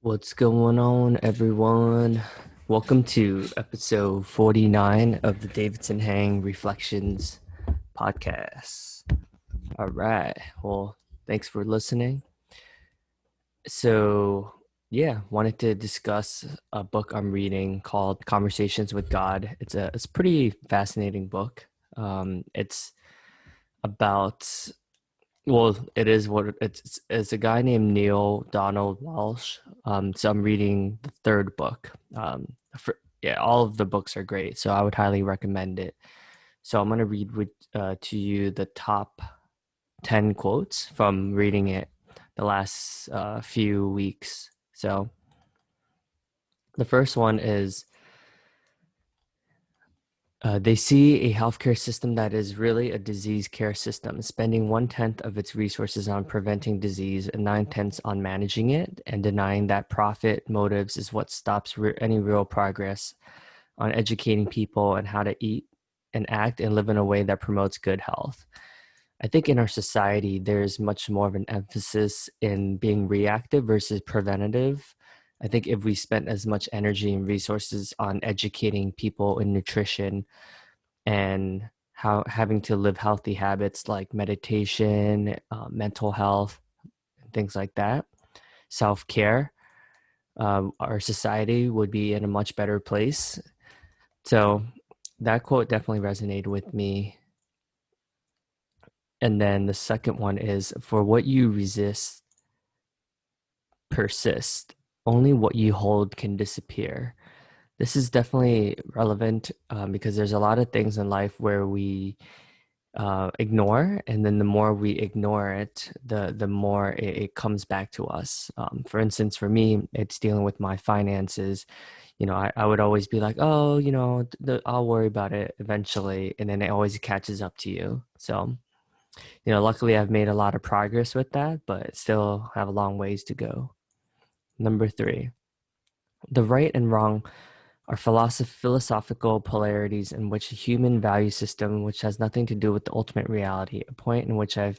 What's going on, everyone? Welcome to episode 49 of the Davidson Hang Reflections podcast. All right. Well, thanks for listening. So, yeah, wanted to discuss a book I'm reading called Conversations with God. It's a pretty fascinating book. It's about it is what it's a guy named Neil Donald Walsh. So I'm reading the third book. Yeah, all of the books are great, so I would highly recommend it. So I'm gonna read to you the top 10 quotes from reading it the last few weeks. So the first one is they see a healthcare system that is really a disease care system, spending 1/10 of its resources on preventing disease and 9/10 on managing it, and denying that profit motives is what stops any real progress on educating people on how to eat and act and live in a way that promotes good health. I think in our society, there's much more of an emphasis in being reactive versus preventative. I think if we spent as much energy and resources on educating people in nutrition and how having to live healthy habits like meditation, mental health, and things like that, self care, our society would be in a much better place. So that quote definitely resonated with me. And then the second one is for what you resist persist. Only what you hold can disappear. This is definitely relevant because there's a lot of things in life where we ignore, and then the more we ignore it, the more it comes back to us. For instance, for me, it's dealing with my finances. I would always be like, oh, I'll worry about it eventually, and then it always catches up to you. So, luckily I've made a lot of progress with that, but still have a long ways to go. Number three, the right and wrong are philosophical polarities in which a human value system, which has nothing to do with the ultimate reality, a point in which I've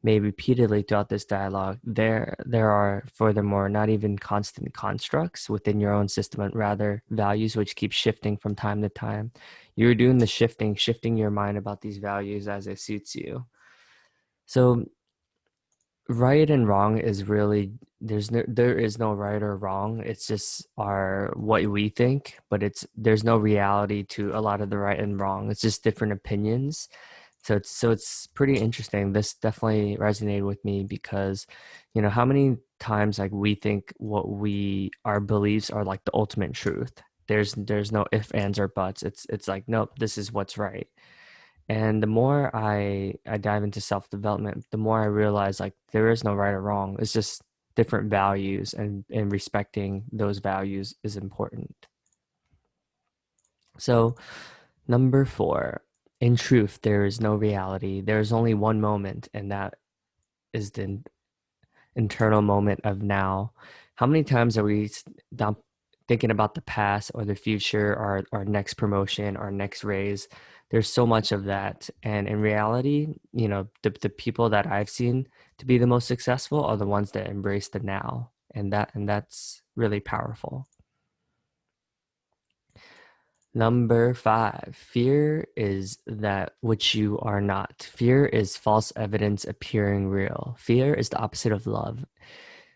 made repeatedly throughout this dialogue. There are, furthermore, not even constant constructs within your own system, but rather values which keep shifting from time to time. You're doing the shifting your mind about these values as it suits you. So right and wrong is really there is no right or wrong. It's just our what we think, but there's no reality to a lot of the right and wrong. It's just different opinions. So it's pretty interesting. This definitely resonated with me because how many times like we think our beliefs are like the ultimate truth. There's no if, ands, or buts. It's like, nope, this is what's right. And the more I dive into self-development, the more I realize like there is no right or wrong. It's just different values, and respecting those values is important. So number four, in truth, there is no reality. There is only one moment, and that is the internal moment of now. How many times are we thinking about the past or the future, or our next promotion, our next raise? There's so much of that. And in reality, the people that I've seen to be the most successful are the ones that embrace the now. And that's really powerful. Number five, fear is that which you are not. Fear is false evidence appearing real. Fear is the opposite of love,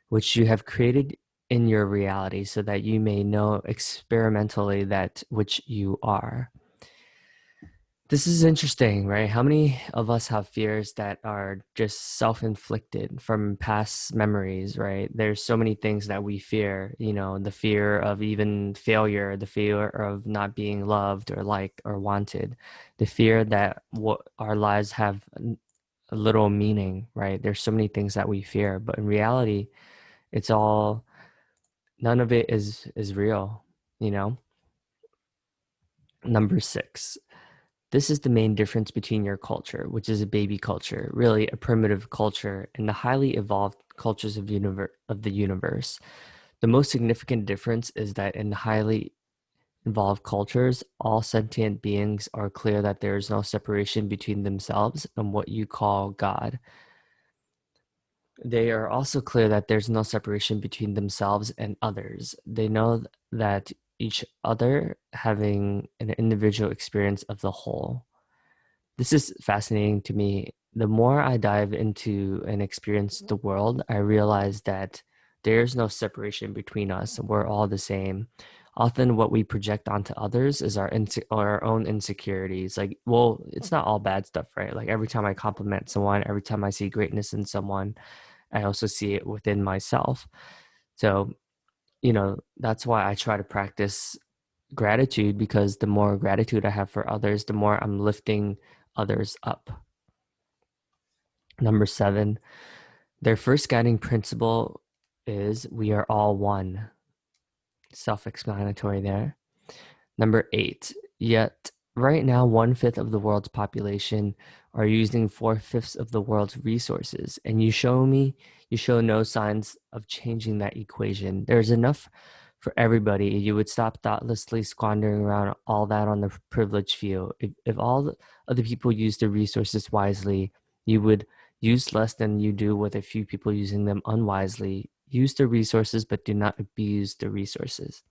which you have created in your reality so that you may know experimentally that which you are. This is interesting, right? How many of us have fears that are just self-inflicted from past memories, right? There's so many things that we fear, the fear of even failure, the fear of not being loved or liked or wanted, the fear that what our lives have a little meaning, right? There's so many things that we fear, but in reality, it's all none of it is real, you know? Number six, this is the main difference between your culture, which is a baby culture, really a primitive culture, and the highly evolved cultures of the universe. The most significant difference is that in highly evolved cultures, all sentient beings are clear that there is no separation between themselves and what you call God. They are also clear that there's no separation between themselves and others. They know that each other having an individual experience of the whole. This is fascinating to me. The more I dive into and experience the world, I realize that there's no separation between us. We're all the same. Often, what we project onto others is our own insecurities. Like, well, it's not all bad stuff, right? Like every time I compliment someone, every time I see greatness in someone, I also see it within myself. So, that's why I try to practice gratitude, because the more gratitude I have for others, the more I'm lifting others up. Number 7, their first guiding principle is we are all one. Self-explanatory there. Number 8, yet right now, 1/5 of the world's population are using 4/5 of the world's resources. And you show no signs of changing that equation. There's enough for everybody. You would stop thoughtlessly squandering around all that on the privileged few. If all the other people use their resources wisely, you would use less than you do with a few people using them unwisely. Use the resources, but do not abuse the resources.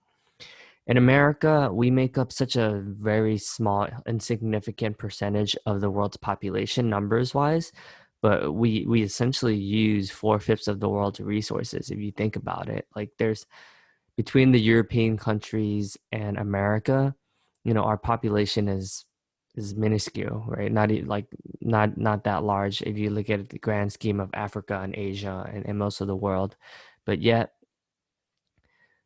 In America, we make up such a very small, insignificant percentage of the world's population numbers wise, but we essentially use 4/5 of the world's resources. If you think about it, like there's between the European countries and America, our population is minuscule, right? Not that large if you look at the grand scheme of Africa and Asia and most of the world, but yet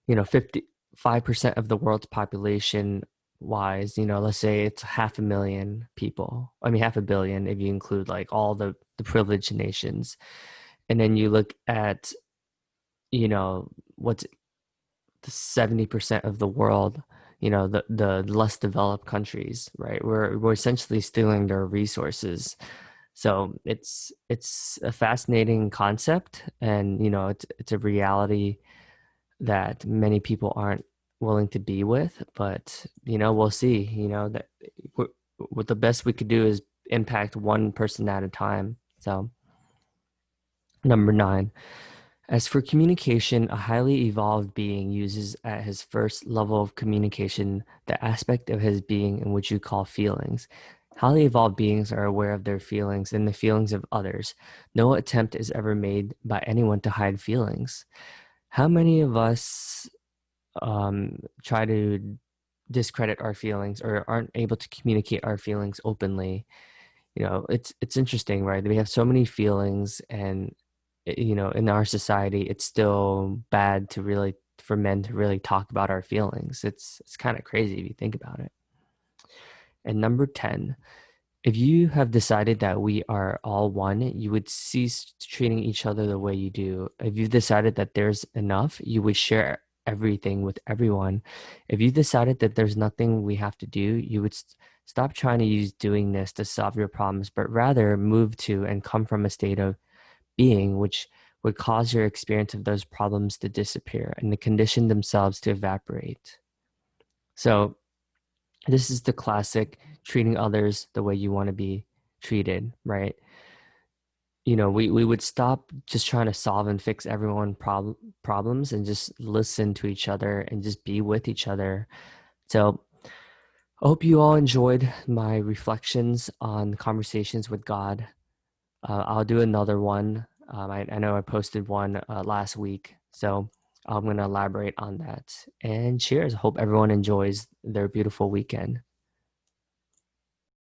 55% of the world's population wise, let's say it's 500,000 people. I mean, 500,000,000 if you include like all the privileged nations. And then you look at, what's the 70% of the world, the less developed countries, right? We're essentially stealing their resources. So it's a fascinating concept, and it's a reality that many people aren't willing to be with, but we'll see. That what the best we could do is impact one person at a time. So number 9, as for communication, a highly evolved being uses at his first level of communication the aspect of his being in which you call feelings. Highly evolved beings are aware of their feelings and the feelings of others. No attempt is ever made by anyone to hide feelings. How many of us try to discredit our feelings or aren't able to communicate our feelings openly? It's interesting, right? We have so many feelings, and in our society, it's still bad for men to really talk about our feelings. It's kind of crazy if you think about it. And number 10, if you have decided that we are all one, you would cease treating each other the way you do. If you've decided that there's enough, you would share everything with everyone. If you decided that there's nothing we have to do, you would stop trying to use doing this to solve your problems, but rather move to and come from a state of being which would cause your experience of those problems to disappear and the condition themselves to evaporate. So this is the classic treating others the way you want to be treated, right? We would stop just trying to solve and fix problems and just listen to each other and just be with each other. So I hope you all enjoyed my reflections on conversations with God. I'll do another one. I know I posted one last week, so I'm going to elaborate on that. And cheers. Hope everyone enjoys their beautiful weekend.